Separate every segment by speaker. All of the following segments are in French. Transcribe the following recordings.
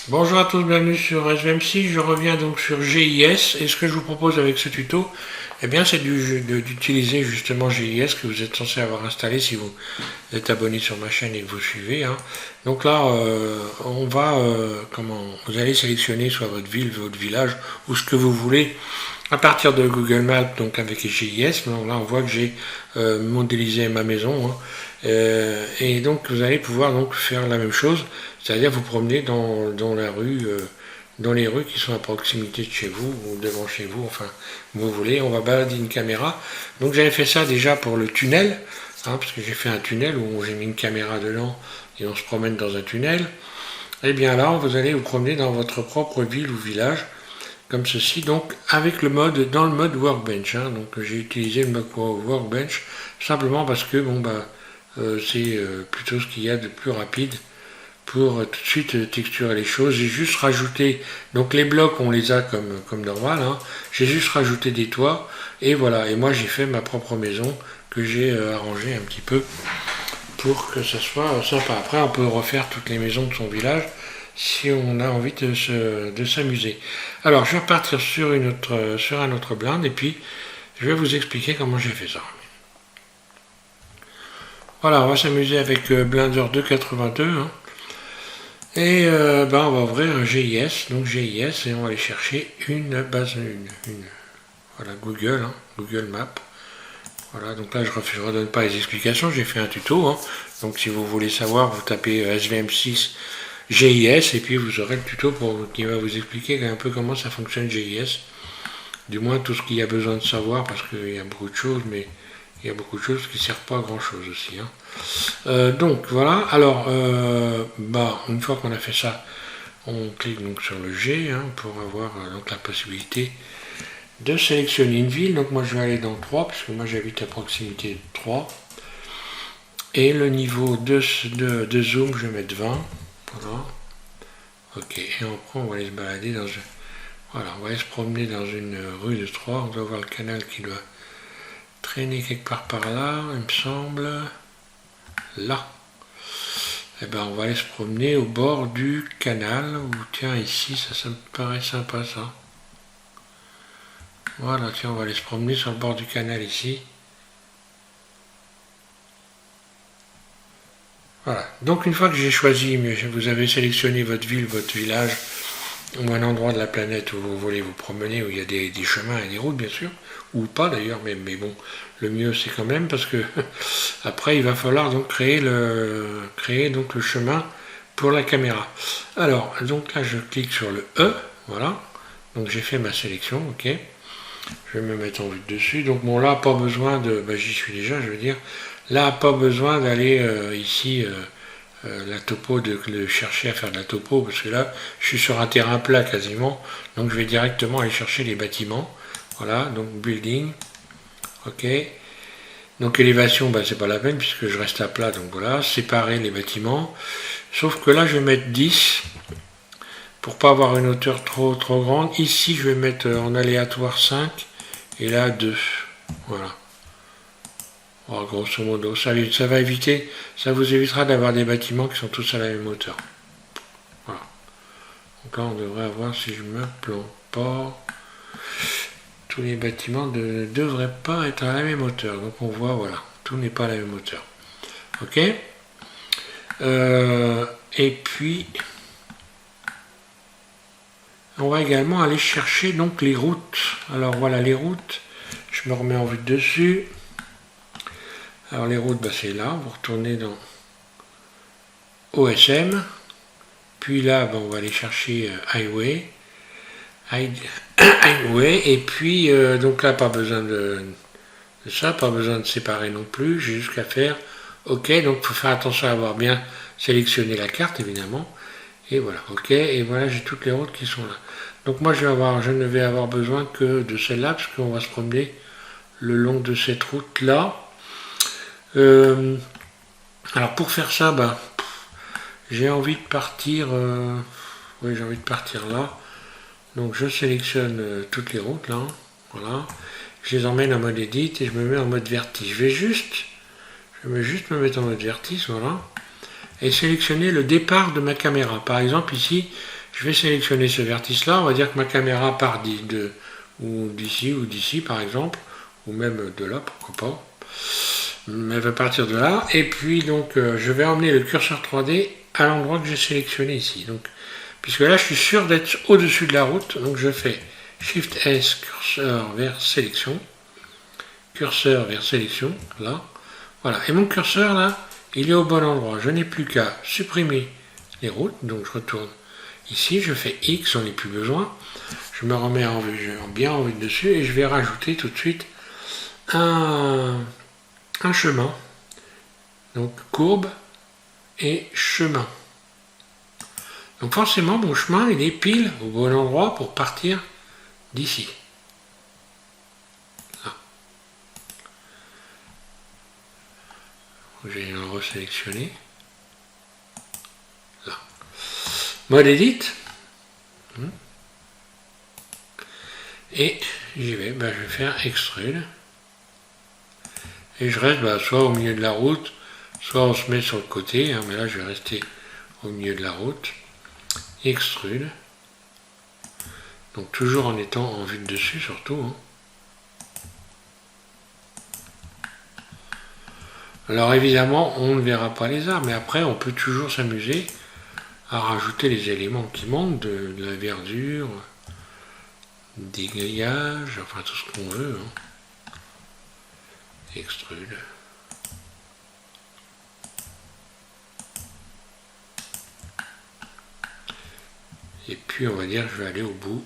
Speaker 1: Bonjour à tous, bienvenue sur SVM6. Je reviens donc sur GIS et ce que je vous propose avec ce tuto, eh bien, c'est d'utiliser justement GIS que vous êtes censé avoir installé si vous êtes abonné sur ma chaîne et que vous suivez, hein. Donc là, on va, vous allez sélectionner soit votre ville, votre village ou ce que vous voulez à partir de Google Maps, donc avec GIS. Donc là, on voit que j'ai modélisé ma maison, hein. Et donc vous allez pouvoir donc faire la même chose, c'est-à-dire vous promener dans la rue, dans les rues qui sont à proximité de chez vous ou devant chez vous, enfin vous voulez. On va balader une caméra. Donc j'avais fait ça déjà pour le tunnel, hein, parce que j'ai fait un tunnel où j'ai mis une caméra dedans et on se promène dans un tunnel. Et bien là, vous allez vous promener dans votre propre ville ou village comme ceci, donc avec dans le mode workbench, hein. Donc j'ai utilisé le mode workbench simplement parce que c'est plutôt ce qu'il y a de plus rapide pour tout de suite texturer les choses. J'ai juste rajouté, donc les blocs on les a comme normal, hein. J'ai juste rajouté des toits et voilà, et moi j'ai fait ma propre maison que j'ai arrangée un petit peu pour que ça soit sympa. Après on peut refaire toutes les maisons de son village si on a envie de s'amuser. Alors je vais repartir sur un autre blind et puis je vais vous expliquer comment j'ai fait ça. Voilà, on va s'amuser avec Blender 2.82, hein. Et on va ouvrir GIS, donc GIS, et on va aller chercher une base, voilà, Google, hein, Google Maps. Voilà, donc là je ne redonne pas les explications, j'ai fait un tuto, hein. Donc si vous voulez savoir, vous tapez SVM6 GIS et puis vous aurez le tuto qui va vous expliquer un peu comment ça fonctionne GIS. Du moins tout ce qu'il y a besoin de savoir, parce qu'il y a beaucoup de choses, mais il y a beaucoup de choses qui ne servent pas à grand chose aussi, hein. Donc voilà, alors une fois qu'on a fait ça, on clique donc sur le G, hein, pour avoir donc la possibilité de sélectionner une ville. Donc moi je vais aller dans 3 puisque moi j'habite à proximité de 3. Et le niveau de zoom, je vais mettre 20. Voilà. Ok, et après on va aller se balader dans une... Voilà, on va aller se promener dans une rue de 3. On doit voir le canal qui doit traîner quelque part par là, il me semble. Là. Et ben on va aller se promener au bord du canal. Ou tiens, ici, ça me paraît sympa ça. Voilà, tiens, on va aller se promener sur le bord du canal ici. Voilà, donc une fois que j'ai choisi, vous avez sélectionné votre ville, votre village, ou un endroit de la planète où vous voulez vous promener, où il y a des chemins et des routes bien sûr, ou pas d'ailleurs, mais bon, le mieux c'est quand même parce que après il va falloir donc créer donc le chemin pour la caméra. Alors, donc là je clique sur le E, voilà, donc j'ai fait ma sélection, ok. Je vais me mettre en vue de dessus. Donc bon là pas besoin de, j'y suis déjà, je veux dire, là pas besoin d'aller ici la topo, de chercher à faire de la topo, parce que là je suis sur un terrain plat quasiment, donc je vais directement aller chercher les bâtiments. Voilà, donc building, ok. Donc élévation, c'est pas la peine puisque je reste à plat, donc voilà, séparer les bâtiments. Sauf que là je vais mettre 10 pour pas avoir une hauteur trop grande. Ici je vais mettre en aléatoire 5 et là 2. Voilà. Oh, grosso modo, ça va éviter, ça vous évitera d'avoir des bâtiments qui sont tous à la même hauteur. Voilà. Donc là on devrait avoir, si je me plante pas, tous les bâtiments ne devraient pas être à la même hauteur. Donc on voit, voilà, tout n'est pas à la même hauteur. Ok. Et puis on va également aller chercher donc les routes. Alors voilà les routes. Je me remets en vue de dessus. Alors les routes, c'est là. Vous retournez dans OSM. Puis là, on va aller chercher Highway. Highway. Et puis, donc là, pas besoin de ça. Pas besoin de séparer non plus. J'ai juste qu'à faire OK. Donc il faut faire attention à avoir bien sélectionné la carte, évidemment. Et voilà, OK. Et voilà, j'ai toutes les routes qui sont là. Donc moi, je ne vais avoir besoin que de celle-là, parce qu'on va se promener le long de cette route-là. Alors pour faire ça, j'ai envie de partir. Oui, j'ai envie de partir là. Donc je sélectionne toutes les routes là. Voilà. Je les emmène en mode edit et je me mets en mode vertice. Je vais juste me mettre en mode vertice, voilà. Et sélectionner le départ de ma caméra. Par exemple ici, Je vais sélectionner ce vertice-là. On va dire que ma caméra part d'ici par exemple, ou même de là, pourquoi pas. Elle va partir de là. Et puis donc je vais emmener le curseur 3D à l'endroit que j'ai sélectionné ici. Donc, puisque là je suis sûr d'être au-dessus de la route, donc je fais Shift S, curseur vers sélection, là. Voilà. Et mon curseur là, il est au bon endroit. Je n'ai plus qu'à supprimer les routes. Donc je retourne ici, je fais X, j'en ai plus besoin. Je me remets bien en vue dessus et je vais rajouter tout de suite un chemin. Donc courbe et chemin. Donc forcément mon chemin il est pile au bon endroit pour partir d'ici. Je vais le resélectionner. Là. Mode Edit. Et j'y vais. Je vais faire Extrude. Et je reste soit au milieu de la route, soit on se met sur le côté. Mais là, je vais rester au milieu de la route. Extrude. Donc toujours en étant en vue de dessus, surtout. Alors évidemment, on ne verra pas les arbres, mais après, on peut toujours s'amuser à rajouter les éléments qui manquent, de la verdure, des grillages, enfin tout ce qu'on veut. Extrude. Et puis on va dire que je vais aller au bout.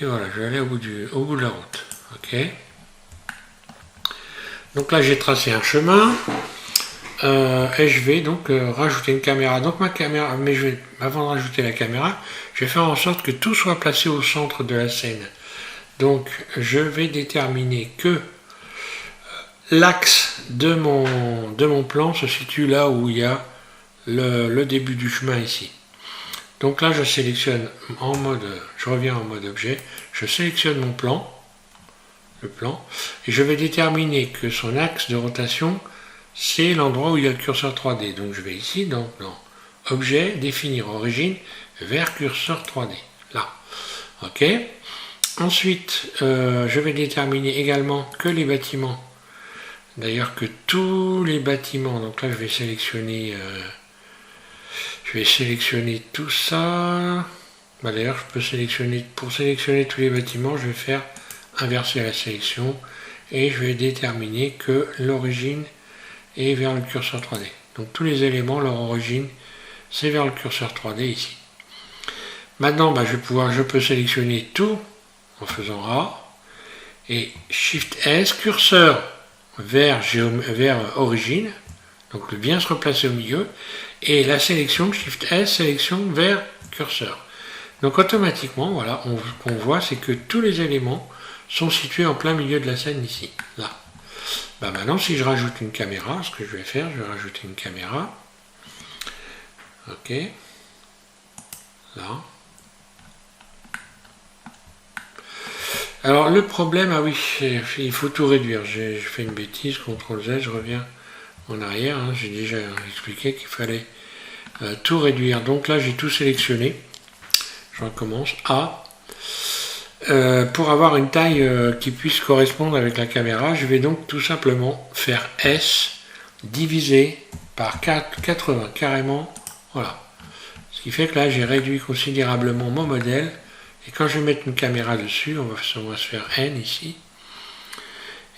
Speaker 1: Et voilà, je vais aller au bout de la route. Ok. Donc là j'ai tracé un chemin. Et je vais donc rajouter une caméra. Donc ma caméra, mais avant de rajouter la caméra, je vais faire en sorte que tout soit placé au centre de la scène. Donc je vais déterminer que l'axe de mon plan se situe là où il y a le début du chemin ici. Donc là je sélectionne je reviens en mode objet, je sélectionne mon plan, le plan, et je vais déterminer que son axe de rotation c'est l'endroit où il y a le curseur 3D. Donc je vais ici dans Objet, définir origine, vers curseur 3D. Là. OK. Ensuite, je vais déterminer également que les bâtiments. D'ailleurs que tous les bâtiments. Donc là, je vais sélectionner tout ça. D'ailleurs, je peux sélectionner. Pour sélectionner tous les bâtiments, je vais faire inverser la sélection. Et je vais déterminer que l'origine et vers le curseur 3D. Donc tous les éléments, leur origine, c'est vers le curseur 3D ici. Maintenant, je peux sélectionner tout en faisant A et Shift S, curseur vers origine, donc bien se replacer au milieu, et la sélection, Shift S, sélection vers curseur. Donc automatiquement, voilà, qu'on voit, c'est que tous les éléments sont situés en plein milieu de la scène ici, là. Maintenant, si je rajoute une caméra, ce que je vais faire, je vais rajouter une caméra. Ok. Là. Alors, le problème, ah oui, il faut tout réduire. Je fais une bêtise, CTRL Z, je reviens en arrière. J'ai déjà expliqué qu'il fallait tout réduire. Donc là, j'ai tout sélectionné. Je recommence. A. Pour avoir une taille qui puisse correspondre avec la caméra, je vais donc tout simplement faire S divisé par 80 carrément, voilà. Ce qui fait que là j'ai réduit considérablement mon modèle et quand je vais mettre une caméra dessus, on va se faire N ici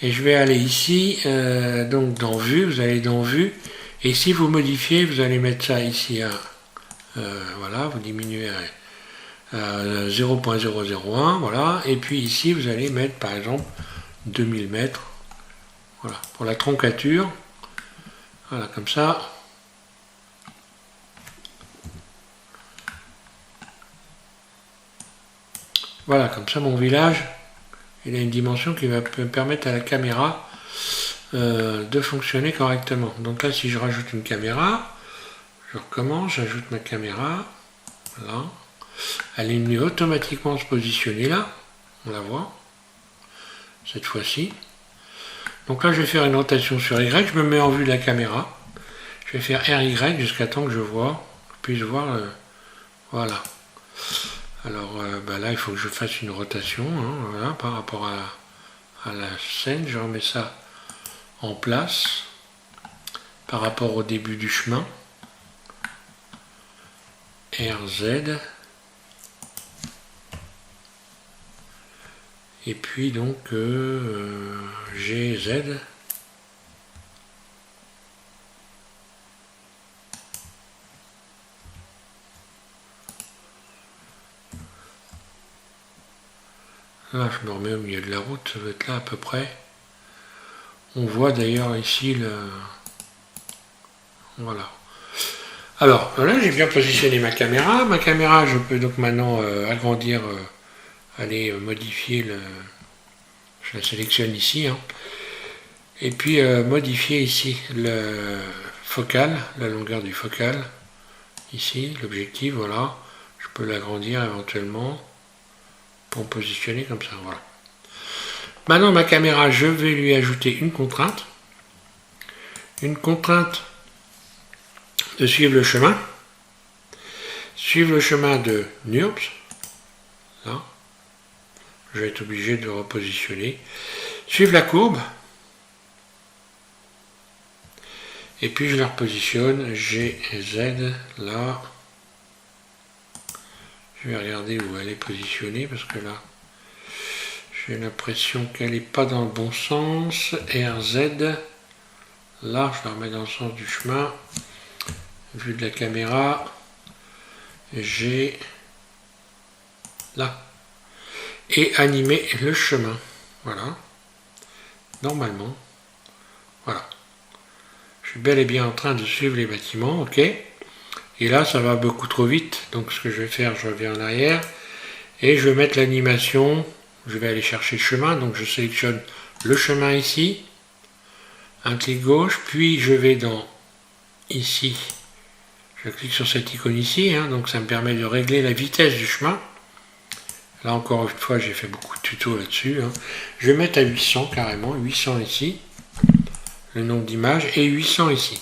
Speaker 1: et je vais aller ici, donc dans Vue, vous allez dans Vue et si vous modifiez, vous allez mettre ça ici à, voilà, vous diminuez à 0.001, voilà, et puis ici vous allez mettre par exemple 2000 mètres, voilà, pour la troncature, voilà, comme ça. Voilà, comme ça mon village, il a une dimension qui va me permettre à la caméra de fonctionner correctement. Donc là, si je rajoute une caméra, je recommence, j'ajoute ma caméra, voilà. Elle est venue automatiquement se positionner là, on la voit, cette fois-ci. Donc là, je vais faire une rotation sur Y, je me mets en vue de la caméra. Je vais faire RY jusqu'à temps que je puisse voir, voilà. Alors là, il faut que je fasse une rotation, hein, voilà, par rapport à la scène. Je remets ça en place par rapport au début du chemin. RZ. Et puis donc GZ. Là, je me remets au milieu de la route, ça va être là à peu près. On voit d'ailleurs ici le... Voilà. Alors, là, j'ai bien positionné ma caméra. Ma caméra, je peux donc maintenant agrandir, aller modifier le... Je la sélectionne ici. Hein. Et puis, modifier ici le focal, la longueur du focal. Ici, l'objectif, voilà. Je peux l'agrandir éventuellement pour me positionner comme ça, voilà. Maintenant, ma caméra, je vais lui ajouter une contrainte. Une contrainte de suivre le chemin. Suivre le chemin de NURBS. Là. Je vais être obligé de repositionner. Suivre la courbe. Et puis je la repositionne. GZ, là. Je vais regarder où elle est positionnée parce que là, j'ai l'impression qu'elle n'est pas dans le bon sens. RZ. Là, je la remets dans le sens du chemin. Vue de la caméra. J'ai là. Et animer le chemin. Voilà. Normalement. Voilà. Je suis bel et bien en train de suivre les bâtiments. OK. Et là, ça va beaucoup trop vite. Donc, ce que je vais faire, je reviens en arrière. Et je vais mettre l'animation. Je vais aller chercher le chemin. Donc, je sélectionne le chemin ici. Un clic gauche. Puis, je vais dans ici. Je clique sur cette icône ici. Hein, donc, ça me permet de régler la vitesse du chemin. Là, encore une fois, j'ai fait beaucoup de tutos là-dessus. Hein. Je vais mettre à 800 carrément. 800 ici. Le nombre d'images. Et 800 ici.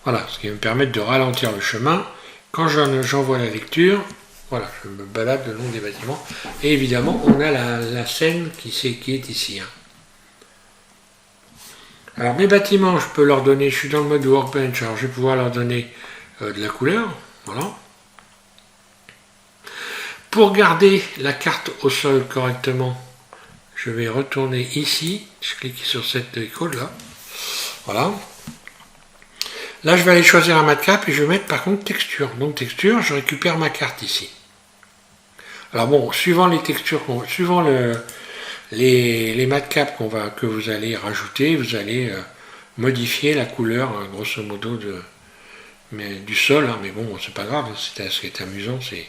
Speaker 1: Voilà, ce qui va me permettre de ralentir le chemin. Quand j'envoie la lecture, voilà, je me balade le long des bâtiments. Et évidemment, on a la scène qui est ici. Hein. Alors, mes bâtiments, je peux leur donner, je suis dans le mode Workbench, alors je vais pouvoir leur donner de la couleur. Voilà. Pour garder la carte au sol correctement, je vais retourner ici. Je clique sur cette icône là. Voilà. Là, je vais aller choisir un matcap et je vais mettre par contre texture. Donc texture, je récupère ma carte ici. Alors bon, suivant les textures, suivant les matcaps que vous allez rajouter, vous allez modifier la couleur, hein, grosso modo, du sol. Hein, mais bon, c'est pas grave, ce qui est amusant, c'est...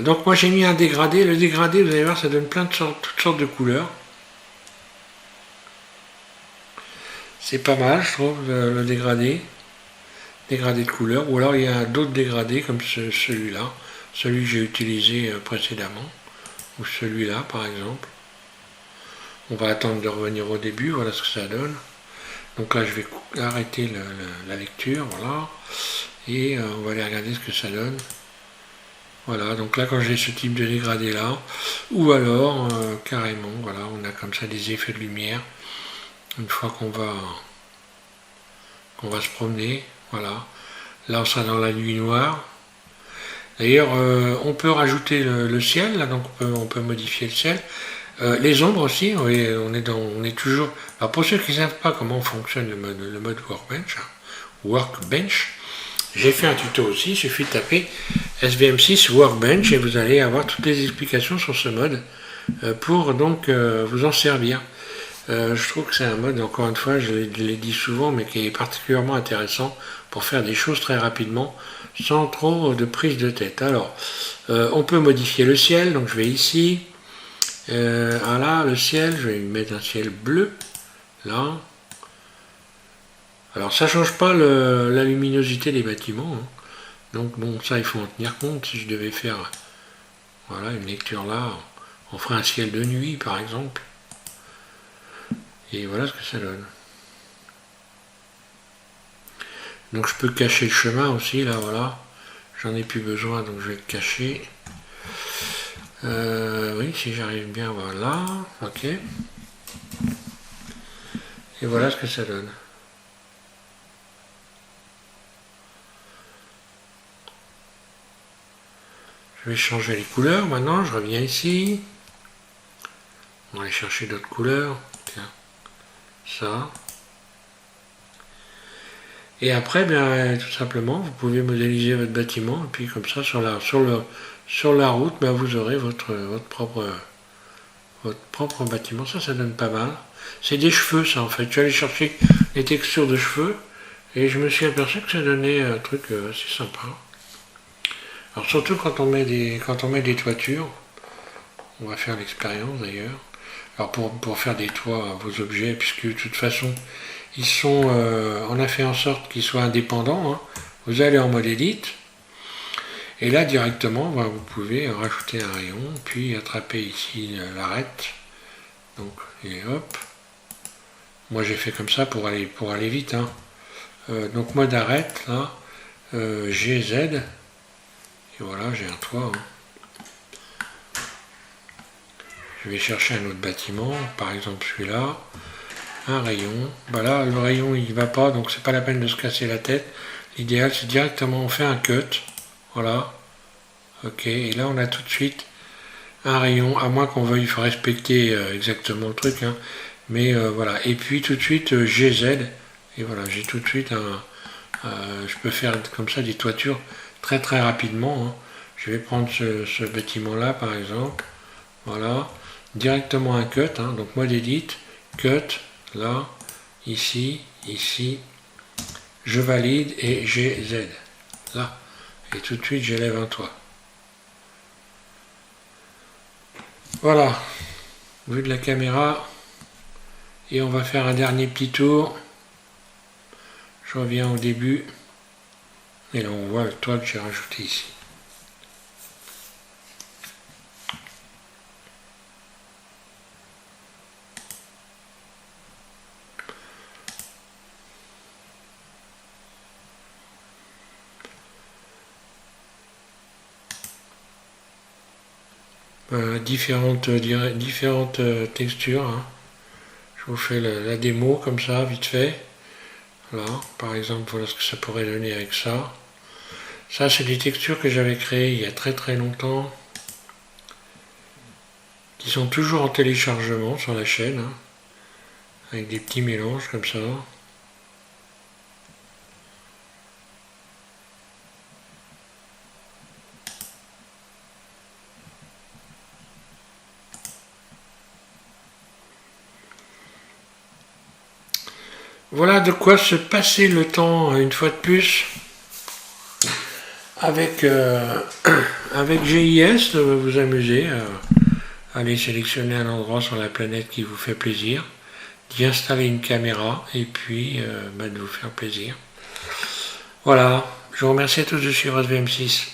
Speaker 1: donc moi j'ai mis un dégradé. Le dégradé, vous allez voir, ça donne toutes sortes de couleurs. C'est pas mal, je trouve, le dégradé. Dégradé de couleur. Ou alors il y a d'autres dégradés comme celui-là. Celui que j'ai utilisé précédemment. Ou celui-là, par exemple. On va attendre de revenir au début. Voilà ce que ça donne. Donc là, je vais arrêter la lecture. Voilà. Et on va aller regarder ce que ça donne. Voilà. Donc là, quand j'ai ce type de dégradé-là. Ou alors, carrément, voilà, on a comme ça des effets de lumière. Une fois qu'on va se promener, voilà. Là, on sera dans la nuit noire. D'ailleurs, on peut rajouter le ciel, là, donc on peut modifier le ciel. Les ombres aussi, on est toujours... Alors, pour ceux qui ne savent pas comment fonctionne le mode Workbench, j'ai fait un tuto aussi, il suffit de taper SVM6 Workbench et vous allez avoir toutes les explications sur ce mode pour donc vous en servir. Je trouve que c'est un mode, encore une fois, je l'ai dit souvent, mais qui est particulièrement intéressant pour faire des choses très rapidement, sans trop de prise de tête. Alors, on peut modifier le ciel, donc je vais ici, voilà, le ciel, je vais mettre un ciel bleu, là. Alors, ça ne change pas la luminosité des bâtiments, hein. Donc, bon, ça, il faut en tenir compte. Si je devais faire, voilà, une lecture là, on ferait un ciel de nuit, par exemple. Et voilà ce que ça donne. Donc je peux cacher le chemin aussi, là, voilà. J'en ai plus besoin, donc je vais le cacher. Oui, si j'arrive bien, voilà. Ok. Et voilà ce que ça donne. Je vais changer les couleurs maintenant, je reviens ici. On va aller chercher d'autres couleurs. Tiens, ça. Et après, bien, tout simplement, vous pouvez modéliser votre bâtiment, et puis comme ça, sur la route, ben, vous aurez votre propre bâtiment. Ça donne pas mal. C'est des cheveux, ça, en fait. Je suis allé chercher les textures de cheveux, et je me suis aperçu que ça donnait un truc assez sympa. Alors surtout quand on met des toitures, on va faire l'expérience d'ailleurs. Alors pour faire des toits à vos objets, puisque de toute façon, ils sont, on a fait en sorte qu'ils soient indépendants. Hein. Vous allez en mode Edit, et là directement, ben, vous pouvez rajouter un rayon, puis attraper ici l'arête. Donc, et hop. Moi j'ai fait comme ça pour aller vite. Hein. Donc mode arête, là, GZ, et voilà, j'ai un toit. Hein. Je vais chercher un autre bâtiment, par exemple celui-là, un rayon. Bah là, le rayon il va pas, donc c'est pas la peine de se casser la tête. L'idéal c'est directement on fait un cut, voilà. Ok, et là on a tout de suite un rayon, à moins qu'on veuille respecter exactement le truc, hein. Mais voilà. Et puis tout de suite GZ, et voilà, j'ai tout de suite je peux faire comme ça des toitures très très rapidement. Hein. Je vais prendre ce bâtiment-là par exemple, voilà. Directement un cut, hein, donc mode edit, cut, là, ici, ici, je valide et j'ai Z, là, et tout de suite j'élève un toit. Voilà, vue de la caméra, et on va faire un dernier petit tour. Je reviens au début, et là on voit le toit que j'ai rajouté ici. Différentes textures. Hein. Je vous fais la démo comme ça, vite fait. Là, par exemple, voilà ce que ça pourrait donner avec ça. Ça, c'est des textures que j'avais créées il y a très très longtemps, qui sont toujours en téléchargement sur la chaîne, hein, avec des petits mélanges comme ça. Voilà de quoi se passer le temps une fois de plus avec, avec GIS, de vous amuser à aller sélectionner un endroit sur la planète qui vous fait plaisir, d'y installer une caméra et puis de vous faire plaisir. Voilà, je vous remercie à tous de suivre SVM6.